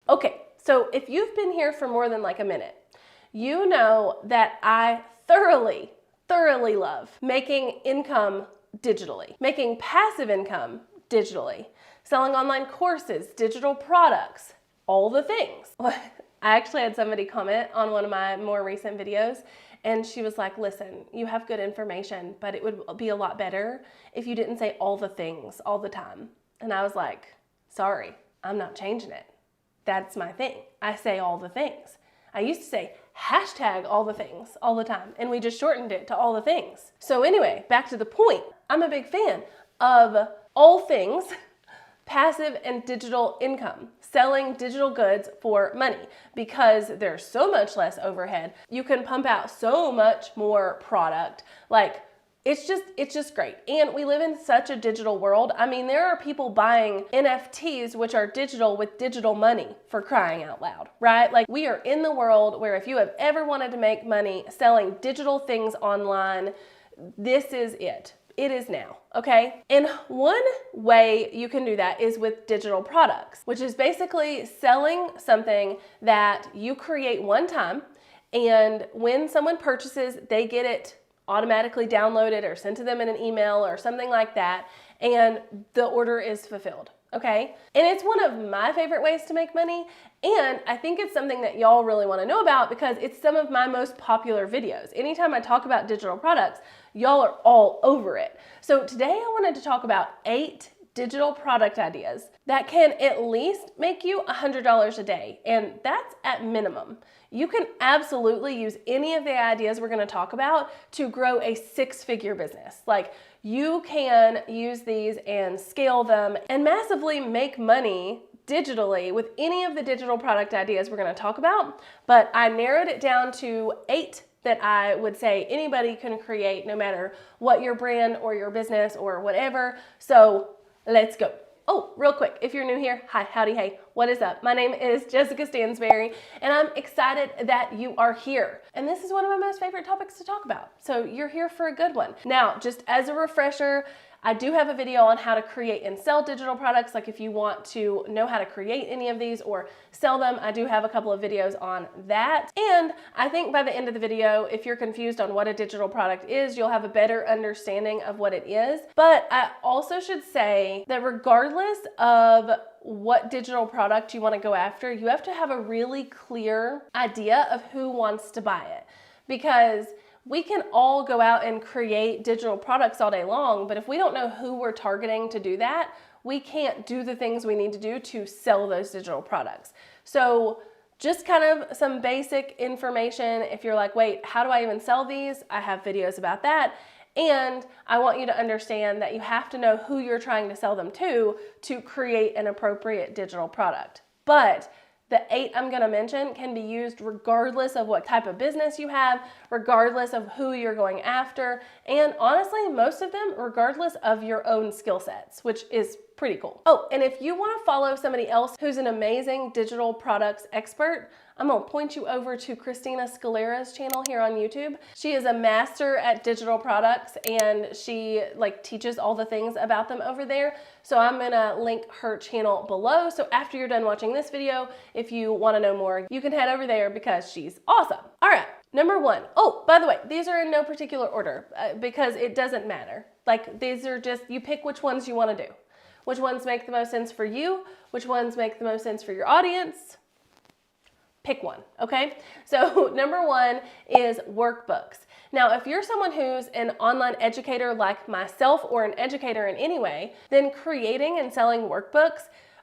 Okay, so if you've been here for more than like a minute, you know that I thoroughly love making income digitally, making passive income digitally, selling online courses, digital products, all the things. I actually had somebody comment on one of my more recent videos, and she was like, listen, you have good information, but it would be a lot better if you didn't say all the things all the time. And I was like, sorry, I'm not changing it. That's my thing. I say all the things. I used to say hashtag all the things all the time, and we just shortened it to all the things. So anyway, back to the point. I'm a big fan of all things passive and digital income, selling digital goods for money, because there's so much less overhead. You can pump out so much more product. Like, it's just great. And we live in such a digital world. I mean, there are people buying NFTs, which are digital, with digital money, for crying out loud, right? Like, we are in the world where if you have ever wanted to make money selling digital things online, this is it. It is now, okay? And one way you can do that is with digital products, which is basically selling something that you create one time, and when someone purchases, they get it automatically downloaded or sent to them in an email or something like that, and the order is fulfilled, okay? And it's one of my favorite ways to make money, and I think it's something that y'all really want to know about because it's some of my most popular videos. Anytime I talk about digital products, y'all are all over it. So today I wanted to talk about 8 digital product ideas that can at least make you $100 a day, and that's at minimum. You can absolutely use any of the ideas we're going to talk about to grow a 6-figure business. Like, you can use these and scale them and massively make money digitally with any of the digital product ideas we're going to talk about, but I narrowed it down to 8 that I would say anybody can create, no matter what your brand or your business or whatever. So let's go. Oh, real quick, if you're new here, hi, howdy, hey, what is up? My name is Jessica Stansberry, and I'm excited that you are here. And this is one of my most favorite topics to talk about, so you're here for a good one. Now, just as a refresher, I do have a video on how to create and sell digital products. Like, if you want to know how to create any of these or sell them, I do have a couple of videos on that. And I think by the end of the video, if you're confused on what a digital product is, you'll have a better understanding of what it is. But I also should say that regardless of what digital product you want to go after, you have to have a really clear idea of who wants to buy it. Because we can all go out and create digital products all day long, but if we don't know who we're targeting to do that, we can't do the things we need to do to sell those digital products. So just kind of some basic information. If you're like, wait, how do I even sell these? I have videos about that. And I want you to understand that you have to know who you're trying to sell them to create an appropriate digital product. But the 8 I'm going to mention can be used regardless of what type of business you have, regardless of who you're going after, and honestly, most of them regardless of your own skill sets, which is pretty cool. Oh, and if you want to follow somebody else who's an amazing digital products expert, I'm going to point you over to Christina Scalera's channel here on YouTube. She is a master at digital products, and she teaches all the things about them over there. So I'm going to link her channel below. So after you're done watching this video, if you want to know more, you can head over there because she's awesome. All right. Number 1. Oh, by the way, these are in no particular order because it doesn't matter. Like, these are just, you pick which ones you want to do. Which ones make the most sense for you? Which ones make the most sense for your audience? Pick one, okay? So number 1 is workbooks. Now, if you're someone who's an online educator like myself or an educator in any way, then creating and selling workbooks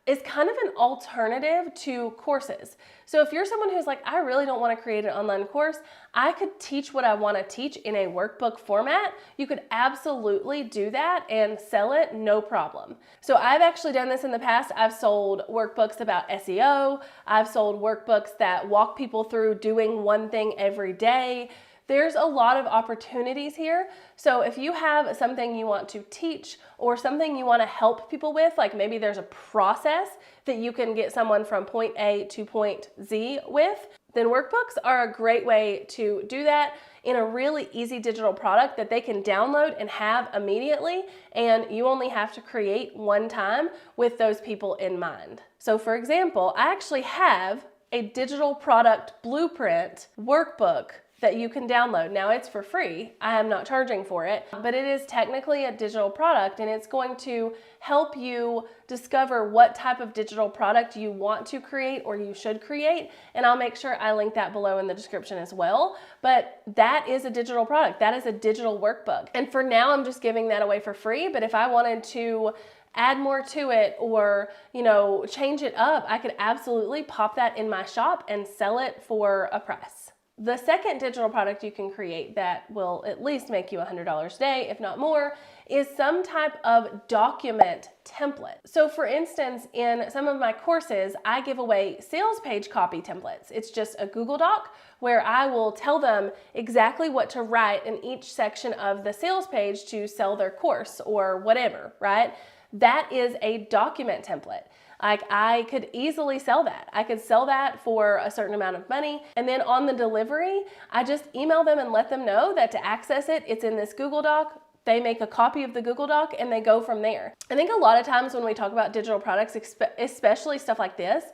is kind of an alternative to courses. So if you're someone who's like, I really don't want to create an online course, I could teach what I want to teach in a workbook format. You could absolutely do that and sell it, no problem. So I've actually done this in the past. I've sold workbooks about SEO. I've sold workbooks that walk people through doing one thing every day. There's a lot of opportunities here. So if you have something you want to teach or something you want to help people with, like maybe there's a process that you can get someone from point A to point Z with, then workbooks are a great way to do that in a really easy digital product that they can download and have immediately, and you only have to create one time with those people in mind. So for example, I actually have a digital product blueprint workbook that you can download. Now it's for free. I am not charging for it, but it is technically a digital product, and it's going to help you discover what type of digital product you want to create or you should create. And I'll make sure I link that below in the description as well. But that is a digital product. That is a digital workbook. And for now, I'm just giving that away for free. But if I wanted to add more to it or, change it up, I could absolutely pop that in my shop and sell it for a price. The second digital product you can create that will at least make you $100 a day, if not more, is some type of document template. So for instance, in some of my courses, I give away sales page copy templates. It's just a Google Doc where I will tell them exactly what to write in each section of the sales page to sell their course or whatever, right? That is a document template. Like, I could easily sell that. I could sell that for a certain amount of money. And then on the delivery, I just email them and let them know that to access it, it's in this Google Doc. They make a copy of the Google Doc and they go from there. I think a lot of times when we talk about digital products, especially stuff like this,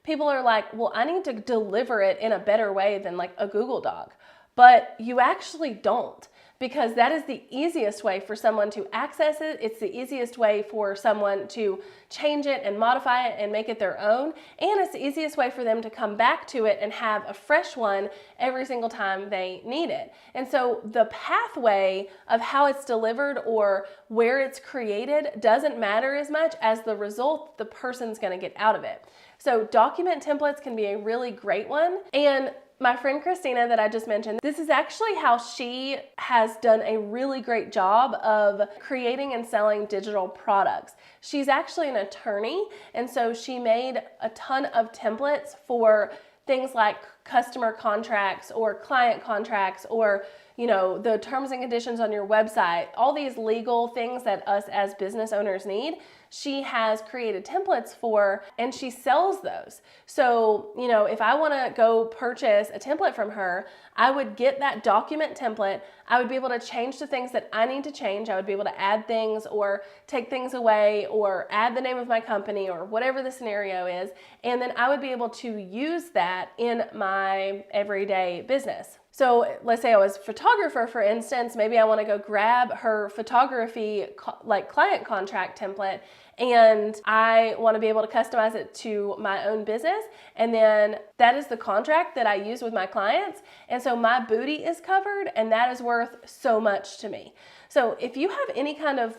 people are like, well, I need to deliver it in a better way than like a Google Doc. But you actually don't, because that is the easiest way for someone to access it. It's the easiest way for someone to change it and modify it and make it their own. And it's the easiest way for them to come back to it and have a fresh one every single time they need it. And so the pathway of how it's delivered or where it's created doesn't matter as much as the result the person's gonna get out of it. So document templates can be a really great one. And my friend Christina that I just mentioned, this is actually how she has done a really great job of creating and selling digital products. She's actually an attorney, and so she made a ton of templates for things like customer contracts or client contracts or the terms and conditions on your website, all these legal things that us as business owners need. She has created templates for, and she sells those. So, if I want to go purchase a template from her, I would get that document template. I would be able to change the things that I need to change. I would be able to add things or take things away or add the name of my company or whatever the scenario is. And then I would be able to use that in my everyday business. So let's say I was a photographer, for instance, maybe I want to go grab her photography client contract template, and I want to be able to customize it to my own business. And then that is the contract that I use with my clients. And so my booty is covered, and that is worth so much to me. So if you have any kind of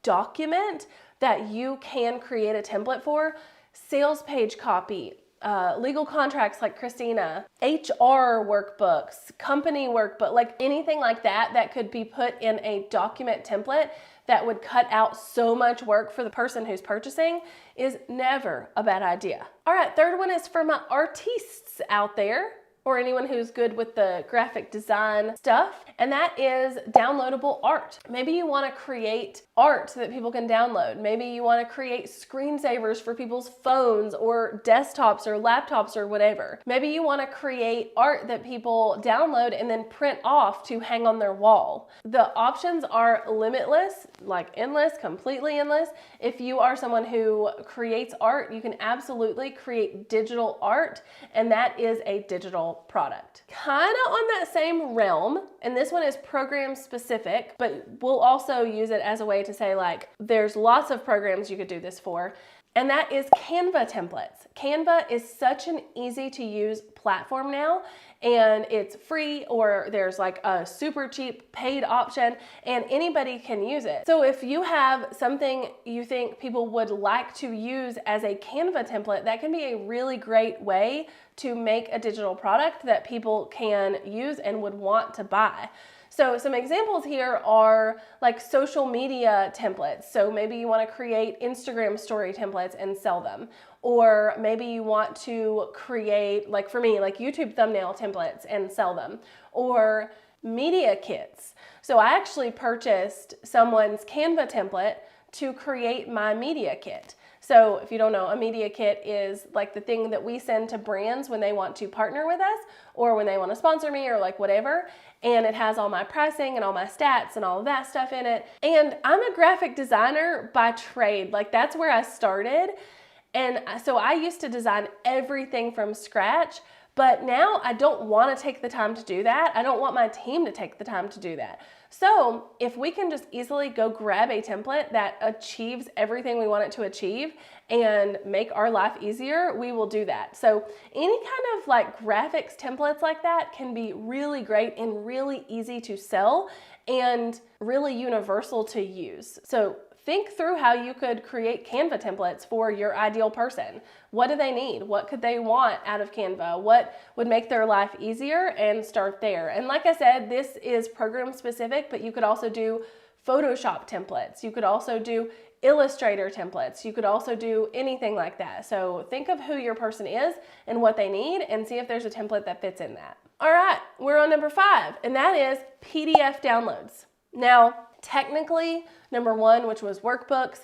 document that you can create a template for, sales page copy, legal contracts like Christina, HR workbooks, company workbook, anything like that that could be put in a document template that would cut out so much work for the person who's purchasing is never a bad idea. All right, third one is for my artists out there, or anyone who's good with the graphic design stuff, and that is downloadable art. Maybe you want to create art that people can download. Maybe you want to create screensavers for people's phones or desktops or laptops or whatever. Maybe you want to create art that people download and then print off to hang on their wall. The options are limitless, endless, completely endless. If you are someone who creates art, you can absolutely create digital art, and that is a digital product. Kind of on that same realm, and this one is program specific, but we'll also use it as a way to say there's lots of programs you could do this for, and that is Canva templates. Canva is such an easy to use platform now, and it's free, or there's a super cheap paid option, and anybody can use it. So if you have something you think people would like to use as a Canva template, that can be a really great way to make a digital product that people can use and would want to buy. So some examples here are social media templates. So maybe you want to create Instagram story templates and sell them. Or maybe you want to create, for me, YouTube thumbnail templates and sell them. Or media kits. So I actually purchased someone's Canva template to create my media kit. So if you don't know, a media kit is like the thing that we send to brands when they want to partner with us or when they want to sponsor me or like whatever. And it has all my pricing and all my stats and all of that stuff in it. And I'm a graphic designer by trade. Like that's where I started. And so I used to design everything from scratch, but now I don't want to take the time to do that. I don't want my team to take the time to do that. So if we can just easily go grab a template that achieves everything we want it to achieve and make our life easier, we will do that. So any kind of like graphics templates like that can be really great and really easy to sell and really universal to use. So think through how you could create Canva templates for your ideal person. What do they need? What could they want out of Canva? What would make their life easier? And start there. And like I said, this is program specific, but you could also do Photoshop templates. You could also do Illustrator templates. You could also do anything like that. So think of who your person is and what they need and see if there's a template that fits in that. All right, we're on number 5, and that is PDF downloads. Now, technically, number 1, which was workbooks,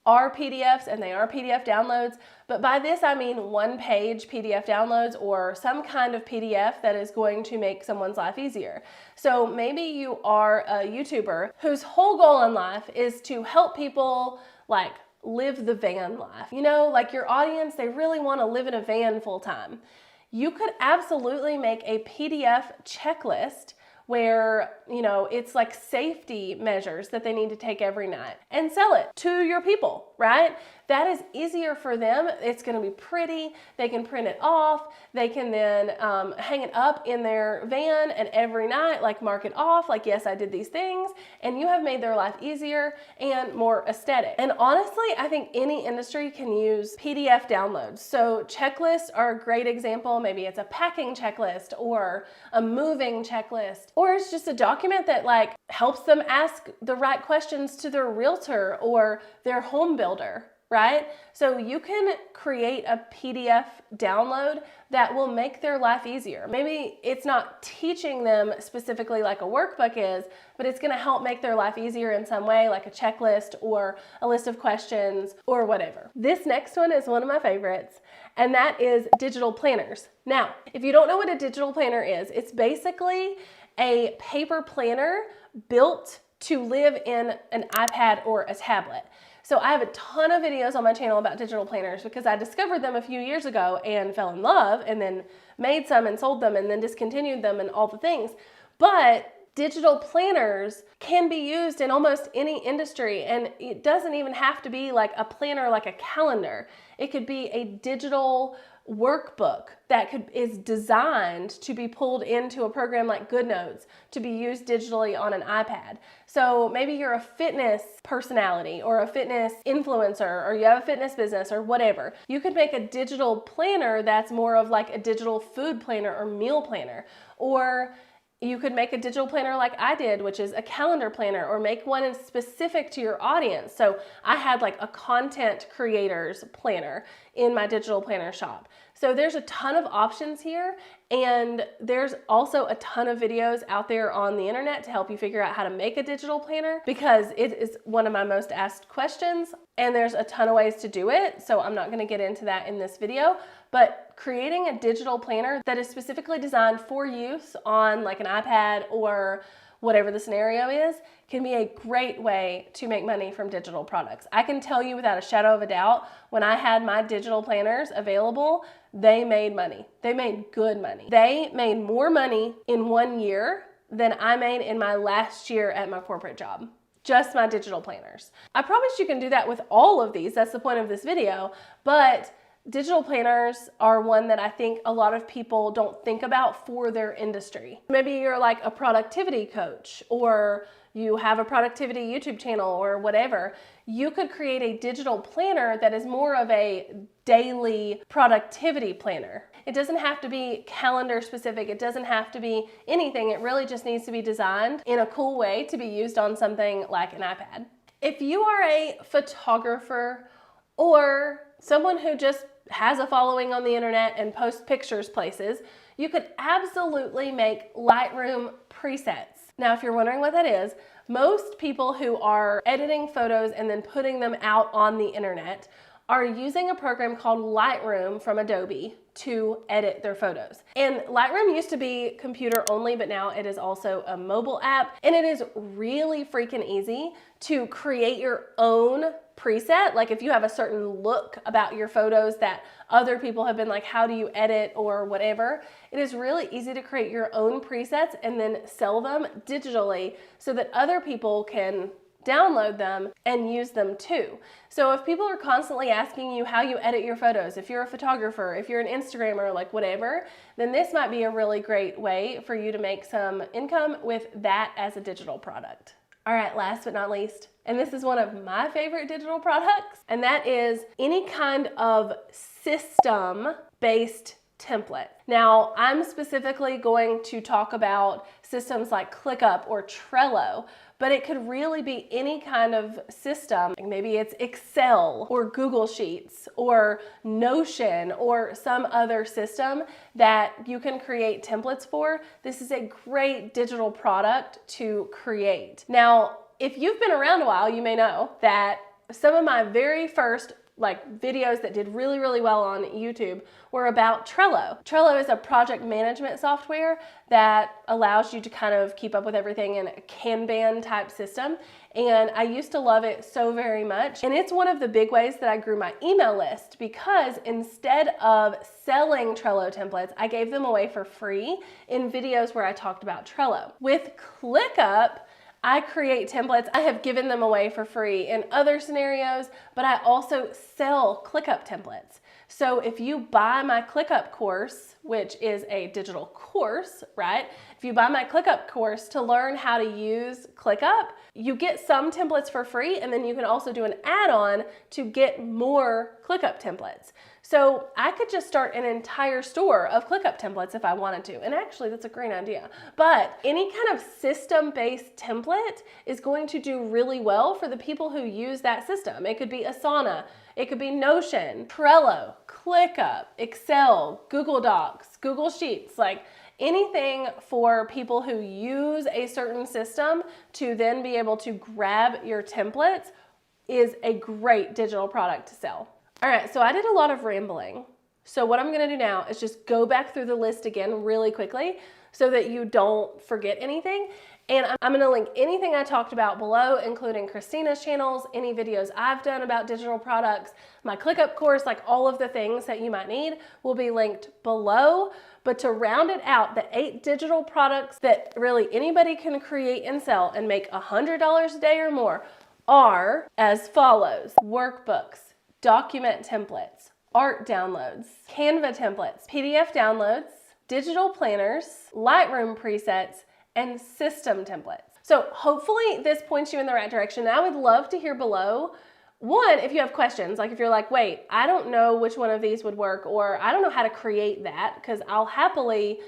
are PDFs and they are PDF downloads, but by this I mean one-page PDF downloads or some kind of PDF that is going to make someone's life easier. So maybe you are a YouTuber whose whole goal in life is to help people like live the van life. You know, like your audience, they really want to live in a van full time. You could absolutely make a PDF checklist where, you know, it's like safety measures that they need to take every night and sell it to your people, right? That is easier for them. It's going to be pretty. They can print it off. They can then hang it up in their van and every night, like mark it off, like, yes, I did these things. And you have made their life easier and more aesthetic. And honestly, I think any industry can use PDF downloads. So checklists are a great example. Maybe it's a packing checklist or a moving checklist, or it's just a document that like helps them ask the right questions to their realtor or their home builder, right? So you can create a PDF download that will make their life easier. Maybe it's not teaching them specifically like a workbook is, but it's gonna help make their life easier in some way, like a checklist or a list of questions or whatever. This next one is one of my favorites, and that is digital planners. Now, if you don't know what a digital planner is, it's basically a paper planner built to live in an iPad or a tablet. So I have a ton of videos on my channel about digital planners because I discovered them a few years ago and fell in love and then made some and sold them and then discontinued them and all the things. But digital planners can be used in almost any industry, and it doesn't even have to be like a planner, like a calendar. It could be a digital workbook that is designed to be pulled into a program like GoodNotes to be used digitally on an iPad. So maybe you're a fitness personality or a fitness influencer, or you have a fitness business or whatever. You could make a digital planner that's more of like a digital food planner or meal planner, or you could make a digital planner like I did, which is a calendar planner, or make one specific to your audience. So I had like a content creators planner in my digital planner shop. So there's a ton of options here, and there's also a ton of videos out there on the internet to help you figure out how to make a digital planner, because it is one of my most asked questions, and there's a ton of ways to do it. So I'm not going to get into that in this video, but creating a digital planner that is specifically designed for use on like an iPad or whatever the scenario is can be a great way to make money from digital products. I can tell you without a shadow of a doubt, when I had my digital planners available, they made money. They made good money. They made more money in 1 year than I made in my last year at my corporate job. Just my digital planners. I promise you can do that with all of these. That's the point of this video. But digital planners are one that I think a lot of people don't think about for their industry. Maybe you're like a productivity coach, or you have a productivity YouTube channel or whatever. You could create a digital planner that is more of a daily productivity planner. It doesn't have to be calendar specific. It doesn't have to be anything. It really just needs to be designed in a cool way to be used on something like an iPad. If you are a photographer or someone who just has a following on the internet and posts pictures places, you could absolutely make Lightroom presets. Now, if you're wondering what that is, most people who are editing photos and then putting them out on the internet are using a program called Lightroom from Adobe to edit their photos. And Lightroom used to be computer only, but now it is also a mobile app. And it is really freaking easy to create your own preset. Like if you have a certain look about your photos that other people have been like, how do you edit or whatever, it is really easy to create your own presets and then sell them digitally so that other people can download them and use them too. So if people are constantly asking you how you edit your photos, if you're a photographer, if you're an Instagrammer, like whatever, then this might be a really great way for you to make some income with that as a digital product. All right, last but not least, and this is one of my favorite digital products, and that is any kind of system-based template. Now, I'm specifically going to talk about systems like ClickUp or Trello, but it could really be any kind of system. Maybe it's Excel or Google Sheets or Notion or some other system that you can create templates for. This is a great digital product to create. Now, if you've been around a while, you may know that some of my very first videos that did really, really well on YouTube were about Trello. Trello is a project management software that allows you to kind of keep up with everything in a Kanban type system. And I used to love it so very much. And it's one of the big ways that I grew my email list, because instead of selling Trello templates, I gave them away for free in videos where I talked about Trello. With ClickUp, I create templates. I have given them away for free in other scenarios, but I also sell ClickUp templates. So if you buy my ClickUp course, which is a digital course, right? If you buy my ClickUp course to learn how to use ClickUp, you get some templates for free, and then you can also do an add-on to get more ClickUp templates. So I could just start an entire store of ClickUp templates if I wanted to. And actually, that's a great idea. But any kind of system-based template is going to do really well for the people who use that system. It could be Asana, it could be Notion, Trello, ClickUp, Excel, Google Docs, Google Sheets, like anything for people who use a certain system to then be able to grab your templates is a great digital product to sell. All right, so I did a lot of rambling. So what I'm gonna do now is just go back through the list again really quickly so that you don't forget anything. And I'm gonna link anything I talked about below, including Christina's channels, any videos I've done about digital products, my ClickUp course, like all of the things that you might need will be linked below. But to round it out, the 8 digital products that really anybody can create and sell and make $100 a day or more are as follows: workbooks, document templates, art downloads, Canva templates, PDF downloads, digital planners, Lightroom presets, and system templates. So hopefully this points you in the right direction. I would love to hear below, one, if you have questions, like if you're like, wait, I don't know which one of these would work, or I don't know how to create that, because I'll happily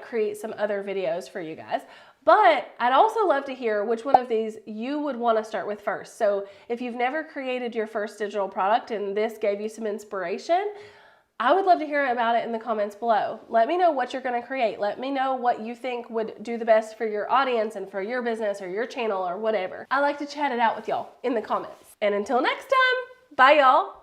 create some other videos for you guys. But I'd also love to hear which one of these you would want to start with first. So if you've never created your first digital product and this gave you some inspiration, I would love to hear about it in the comments below. Let me know what you're going to create. Let me know what you think would do the best for your audience and for your business or your channel or whatever. I like to chat it out with y'all in the comments. And until next time, bye y'all.